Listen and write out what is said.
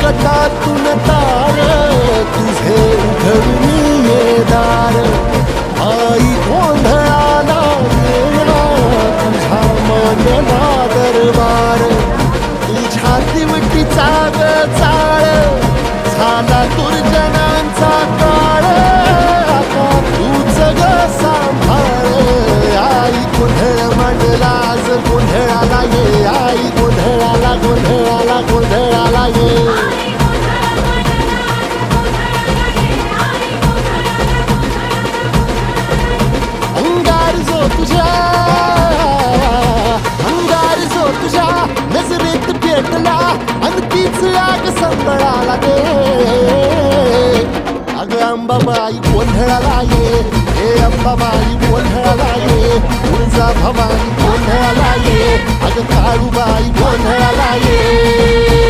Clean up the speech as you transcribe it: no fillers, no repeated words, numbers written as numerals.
संकटातून तार तुझे उघडून ये दार आई गोंधळाला येणा तुझा मनला दरबार तुझ्या दिवटीचा ग चाळ झाला दुर्जनांचा काळ आता तूच ग सांभाळ आई गोंधळ मांडला आज गोंधळाला ये आई गोंधळाला गोंधळाला गोंधळाला ये अंगार जो तुझ्या नजरेत पेटला अन तीच आग संबळाला दे अग अंबाबाई गोंधळाला ये हे अंबाबाई गोंधळाला ये तुळजा भवानी गोंधळाला ये अग काळूबाई गोंधळाला ये